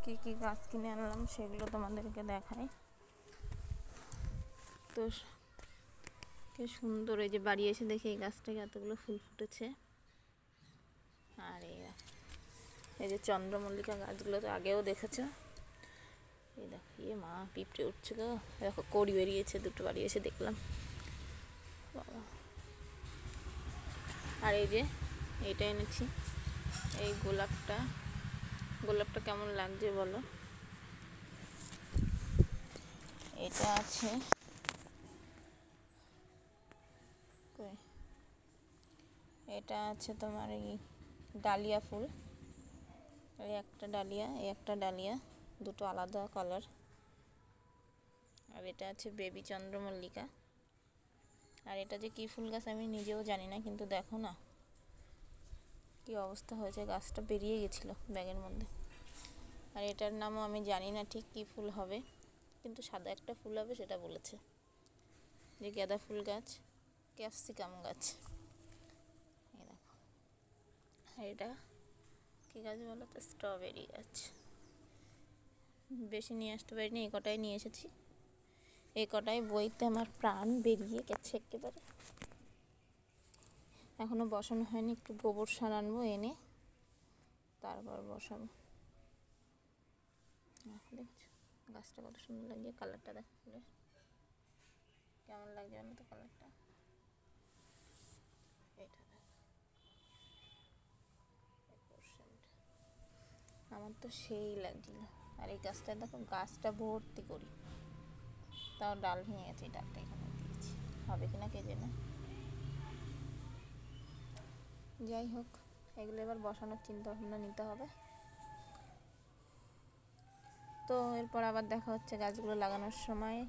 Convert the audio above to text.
কি কি গাছ কিনে আনলাম সেগুলো তোমাদেরকে দেখাই। তো কি সুন্দর, এই যে বাড়ি এসে দেখি এই গাছটাকে এতগুলো ফুল ফুটেছে। আর এই যে চন্দ্রমল্লিকা গাছগুলো তো আগেও দেখেছো। এই দেখো, মা পিঁপড়ে উঠছে গো, দেখো কড়ি বেরিয়েছে দুটো, বাড়ি এসে দেখলাম। বাবা, আর এই যে এইটা এনেছি, এই গোলাপটা কেমন লাগছে বলো। এটা আছে, এটা আছে তোমার এই ডালিয়া ফুল, এই একটা ডালিয়া, দুটো আলাদা কালার। আর এটা আছে বেবি চন্দ্রমল্লিকা। আর এটা যে কি ফুল গাছ আমি নিজেও জানি না, কিন্তু দেখো না কি অবস্থা হয়েছে, গাছটা বেরিয়ে গেছিলো ব্যাগের মধ্যে। আর এটার নামও আমি জানি না ঠিক কি ফুল হবে, কিন্তু সাদা একটা ফুল হবে সেটা বলেছে। যে গাঁদা ফুল গাছ, ক্যাপসিকাম গাছ। এই দেখো, আর এটা কী গাছ বলো তো, স্ট্রবেরি গাছ। বেশি নিয়ে আসতে পারিনি, এই কটাই নিয়ে এসেছি। এই কটাই বইতে আমার প্রাণ বেরিয়ে গেছে একেবারে। এখনও বসানো হয়নি, একটু গোবর সার আনবো, এনে তারপর বসাবো। দেখছো গাছটা কত সুন্দর লাগছে, কালারটা দেখো ফুলের কেমন লাগছে জানো তো কালারটা। এটা আমার তো সেই লাগছিল। আর এই গাছটা দেখো, গাছটা ভর্তি করি, তাও ডাল ভেঙে গেছে, এই ডালটা এখানে দিয়েছি, হবে কিনা কে জানে। যাই হোক, এগুলো এবার বসানোর চিন্তা ভাবনা নিতে হবে। তো এরপর আবার দেখা হচ্ছে গাছগুলো লাগানোর সময়।